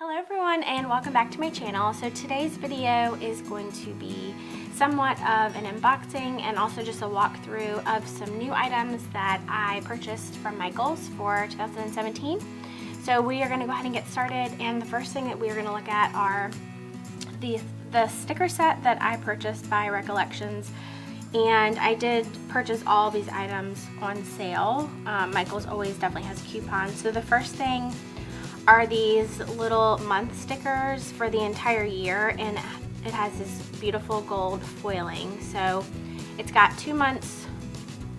Hello everyone and welcome back to my channel. So today's video is going to be somewhat of an unboxing and also just a walkthrough of some new items that I purchased from Michaels for 2017. So we are going to go ahead and get started, and the first thing that we are going to look at are the sticker set that I purchased by Recollections. And I did purchase all these items on sale. Michaels always definitely has coupons. So the first thing are these little month stickers for the entire year, and it has this beautiful gold foiling. So it's got 2 months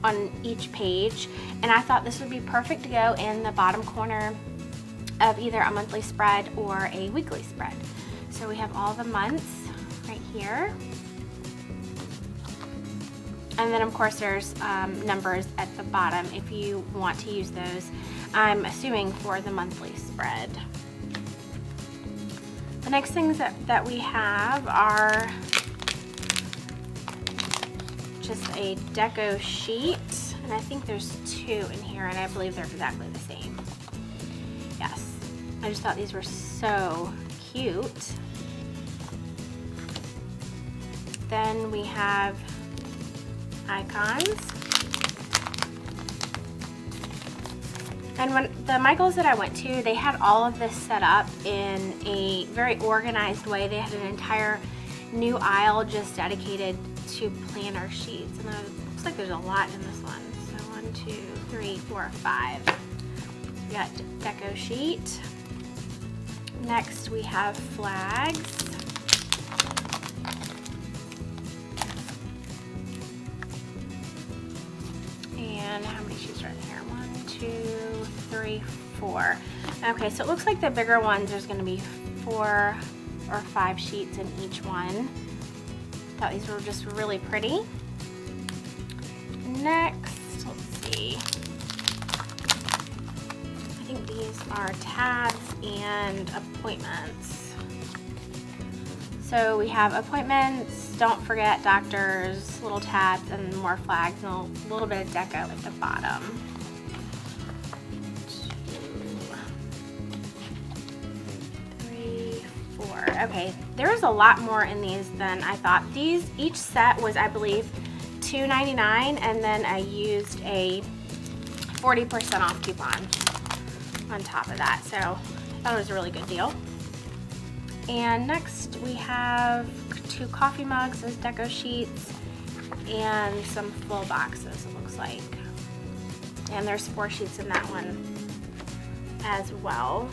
on each page, and I thought this would be perfect to go in the bottom corner of either a monthly spread or a weekly spread. So we have all the months right here. And then of course there's numbers at the bottom if you want to use those, I'm assuming for the monthly spread. The next things that we have are just a deco sheet, and I think there's 2 in here, and I believe they're exactly the same. Yes, I just thought these were so cute. Then we have icons. And when the Michaels that I went to, they had all of this set up in a very organized way. They had an entire new aisle just dedicated to planner sheets. And it looks like there's a lot in this one. So 1, 2, 3, 4, 5. We got deco sheet. Next we have flags. And how many sheets are in here? 1, 2, 3, 4. Okay, so it looks like the bigger ones, there's going to be 4 or 5 sheets in each one. Thought these were just really pretty. Next, let's see. I think these are tabs and appointments. So we have appointments, don't forget, doctors, little tabs, and more flags, and a little bit of deco at the bottom. 2, 3, 4. Okay, there's a lot more in these than I thought. Each set was, I believe, $2.99, and then I used a 40% off coupon on top of that. So I thought it was a really good deal. And next we have 2 coffee mugs as deco sheets and some full boxes, it looks like. And there's 4 sheets in that one as well.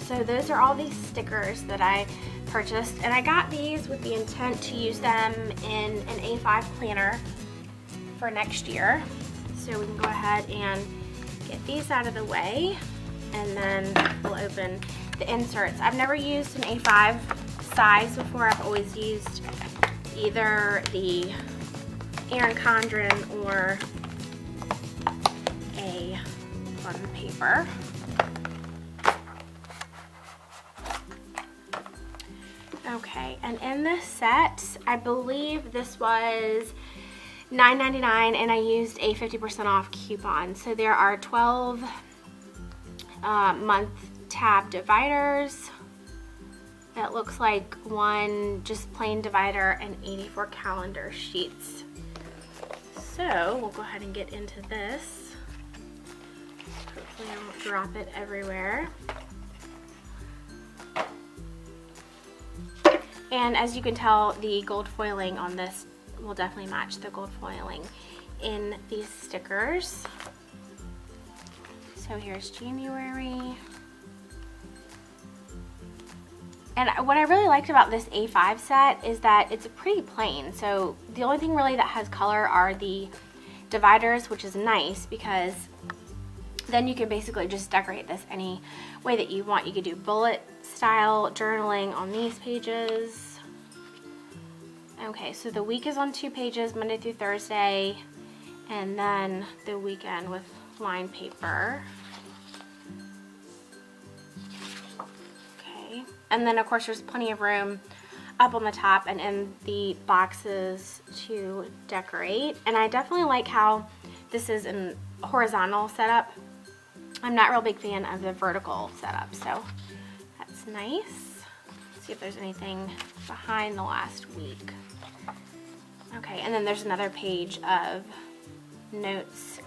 So those are all these stickers that I purchased, and I got these with the intent to use them in an A5 planner for next year. So we can go ahead and get these out of the way, and then we'll open the inserts. I've never used an A5 size before. I've always used either the Erin Condren or a fun paper. Okay, and in this set, I believe this was $9.99, and I used a 50% off coupon. So there are 12 month tab dividers. It looks like 1 just plain divider and 84 calendar sheets. So we'll go ahead and get into this. Hopefully I won't drop it everywhere. And as you can tell, the gold foiling on this will definitely match the gold foiling in these stickers. So here's January. And what I really liked about this A5 set is that it's pretty plain. So the only thing really that has color are the dividers, which is nice because then you can basically just decorate this any way that you want. You could do bullet style journaling on these pages. Okay, so the week is on 2 pages, Monday through Thursday, and then the weekend with lined paper. And then of course there's plenty of room up on the top and in the boxes to decorate. And I definitely like how this is a horizontal setup. I'm not a real big fan of the vertical setup, so That's nice. Let's see if there's anything behind the last week. Okay, and then there's another page of notes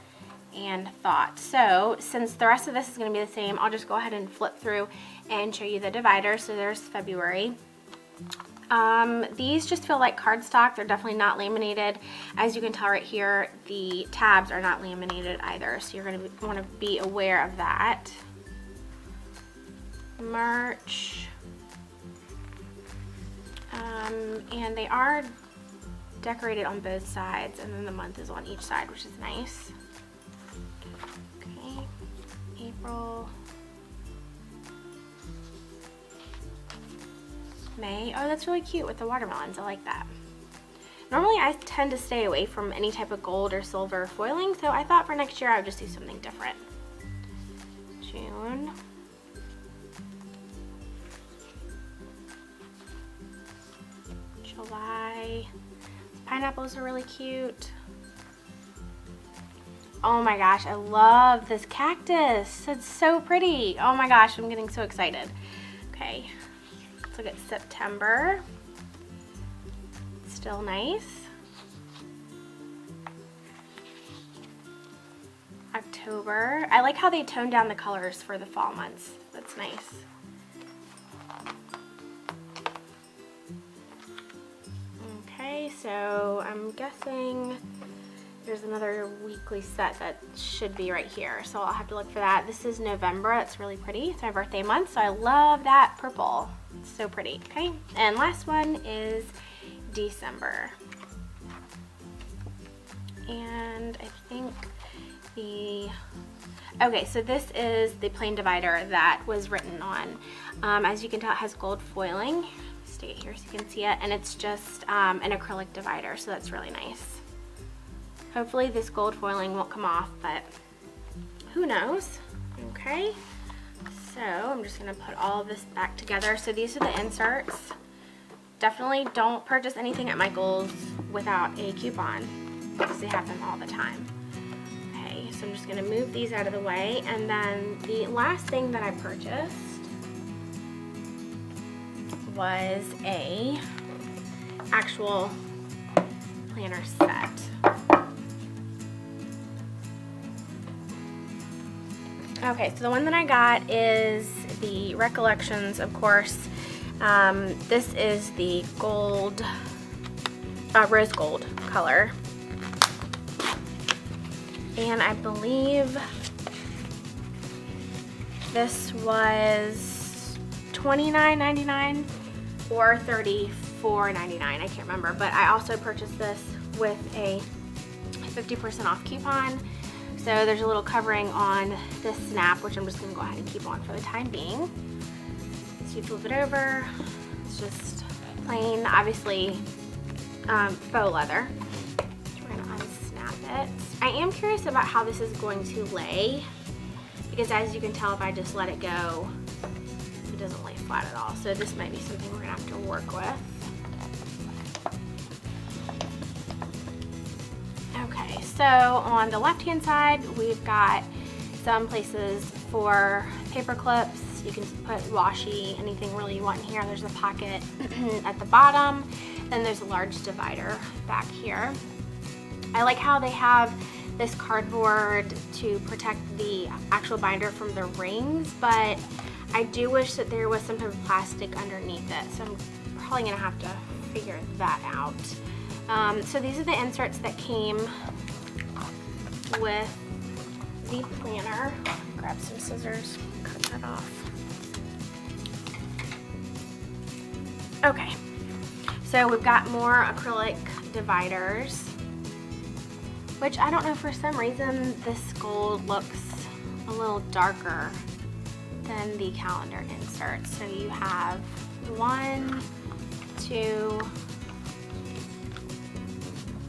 and thoughts. So since the rest of this is going to be the same, I'll just go ahead and flip through and show you the divider. So there's February. These just feel like cardstock. They're definitely not laminated. As you can tell right here, the tabs are not laminated either, so you're going to want to be aware of that. March, and they are decorated on both sides, and then the month is on each side, which is nice. Okay, April, May. Oh, that's really cute with the watermelons. I like that. Normally I tend to stay away from any type of gold or silver foiling, so I thought for next year I would just do something different. June. July. Pineapples are really cute. Oh my gosh, I love this cactus. It's so pretty. Oh my gosh, I'm getting so excited. Okay, let's look at September. Still nice. October. I like how they toned down the colors for the fall months. That's nice. Okay, so I'm guessing there's another weekly set that should be right here, so I'll have to look for that. This is November. It's really pretty. It's my birthday month, so I love that purple. It's so pretty. Okay, and last one is December. And I think okay, so this is the plain divider that was written on. As you can tell, it has gold foiling. Stay here so you can see it, and it's just an acrylic divider, so that's really nice. Hopefully this gold foiling won't come off, but who knows? Okay, so I'm just gonna put all of this back together. So these are the inserts. Definitely don't purchase anything at Michael's without a coupon, because they have them all the time. Okay, so I'm just gonna move these out of the way, and then the last thing that I purchased was a actual planner set. Okay, so the one that I got is the Recollections, of course. This is the gold, rose gold color. And I believe this was $29.99 or $34.99. I can't remember, but I also purchased this with a 50% off coupon. So there's a little covering on this snap, which I'm just going to go ahead and keep on for the time being. So you flip it over. It's just plain, obviously, faux leather. We're going to unsnap it. I am curious about how this is going to lay, because as you can tell, if I just let it go, it doesn't lay flat at all. So this might be something we're going to have to work with. Okay, so on the left-hand side, we've got some places for paper clips. You can put washi, anything really you want in here. There's a pocket at the bottom. Then there's a large divider back here. I like how they have this cardboard to protect the actual binder from the rings, but I do wish that there was some type of plastic underneath it, so I'm probably gonna have to figure that out. So these are the inserts that came with the planner. Grab some scissors, cut that off. Okay, so we've got more acrylic dividers, which I don't know, for some reason this gold looks a little darker than the calendar inserts. So you have 1, 2,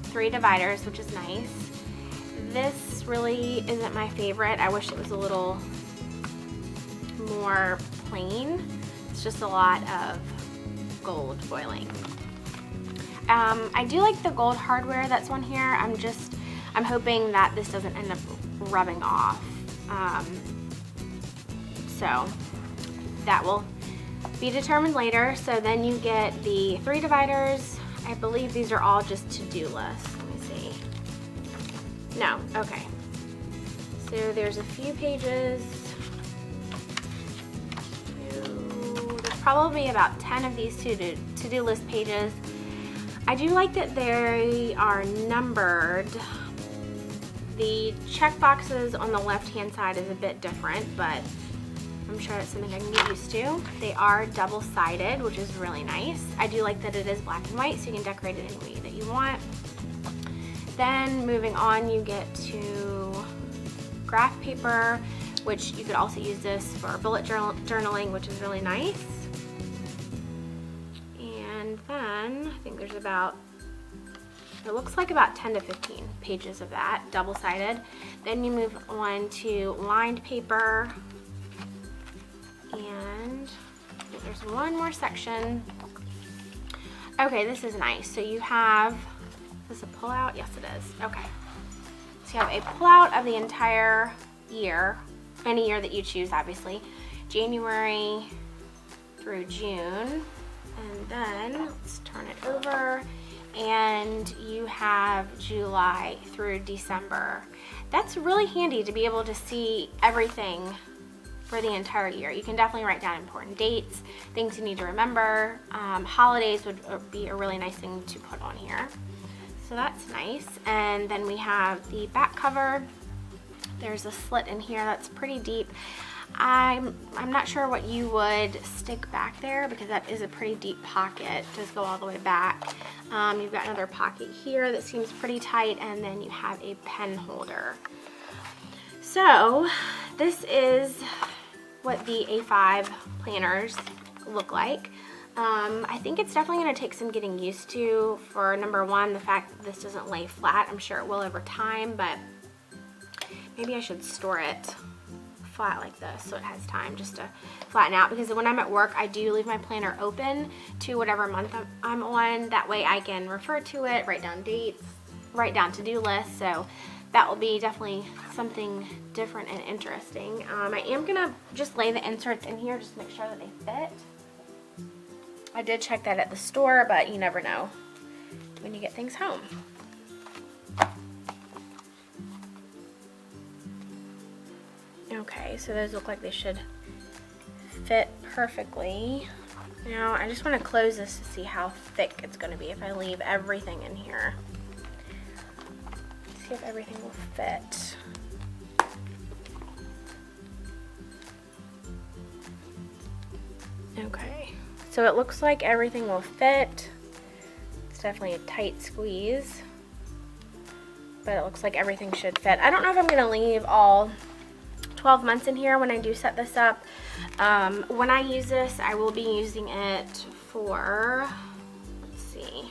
3 dividers, which is nice. This really isn't my favorite. I wish it was a little more plain. It's just a lot of gold foiling. I do like the gold hardware that's on here. I'm hoping that this doesn't end up rubbing off. So that will be determined later. So then you get the 3 dividers. I believe these are all just to-do lists. Let me see. No, okay. So there's a few pages. There's probably about 10 of these to-do list pages. I do like that they are numbered. The check boxes on the left-hand side is a bit different, but I'm sure that's something I can get used to. They are double-sided, which is really nice. I do like that it is black and white, so you can decorate it any way that you want. Then moving on, you get to graph paper, which you could also use this for bullet journaling, which is really nice. And then I think there's about, it looks like about 10 to 15 pages of that, double-sided. Then you move on to lined paper. And I think there's one more section. Okay, this is nice. So you have, is this a pull-out? Yes, it is. Okay. So you have a pull-out of the entire year, any year that you choose, obviously. January through June. And then, let's turn it over. And you have July through December. That's really handy to be able to see everything for the entire year. You can definitely write down important dates, things you need to remember. Holidays would be a really nice thing to put on here. So that's nice. And then we have the back cover. There's a slit in here that's pretty deep. I'm not sure what you would stick back there because that is a pretty deep pocket. It does go all the way back. You've got another pocket here that seems pretty tight, and then you have a pen holder. So this is what the A5 planners look like. I think it's definitely going to take some getting used to. For number one, the fact that this doesn't lay flat. I'm sure it will over time, but maybe I should store it flat like this so it has time just to flatten out, because when I'm at work I do leave my planner open to whatever month I'm on. That way I can refer to it, write down dates, write down to-do lists. So that will be definitely something different and interesting. I am gonna just lay the inserts in here just to make sure that they fit. I did check that at the store, but you never know when you get things home. Okay, so those look like they should fit perfectly. Now I just want to close this to see how thick it's going to be if I leave everything in here. See if everything will fit. Okay, so it looks like everything will fit. It's definitely a tight squeeze, but it looks like everything should fit. I don't know if I'm going to leave all 12 months in here when I do set this up. When I use this, I will be using it for, let's see,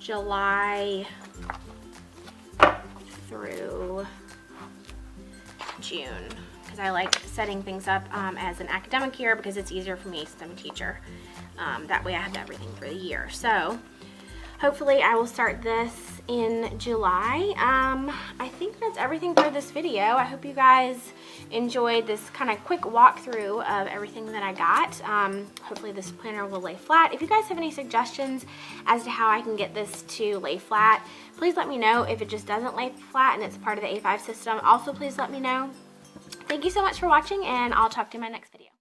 July through June, because I like setting things up as an academic year because it's easier for me since I'm a teacher. That way I have everything for the year. So hopefully I will start this in July. I think that's everything for this video. I hope you guys enjoyed this kind of quick walkthrough of everything that I got. Hopefully this planner will lay flat. If you guys have any suggestions as to how I can get this to lay flat, please let me know. If it just doesn't lay flat and it's part of the A5 system, also please let me know. Thank you so much for watching, and I'll talk to you in my next video.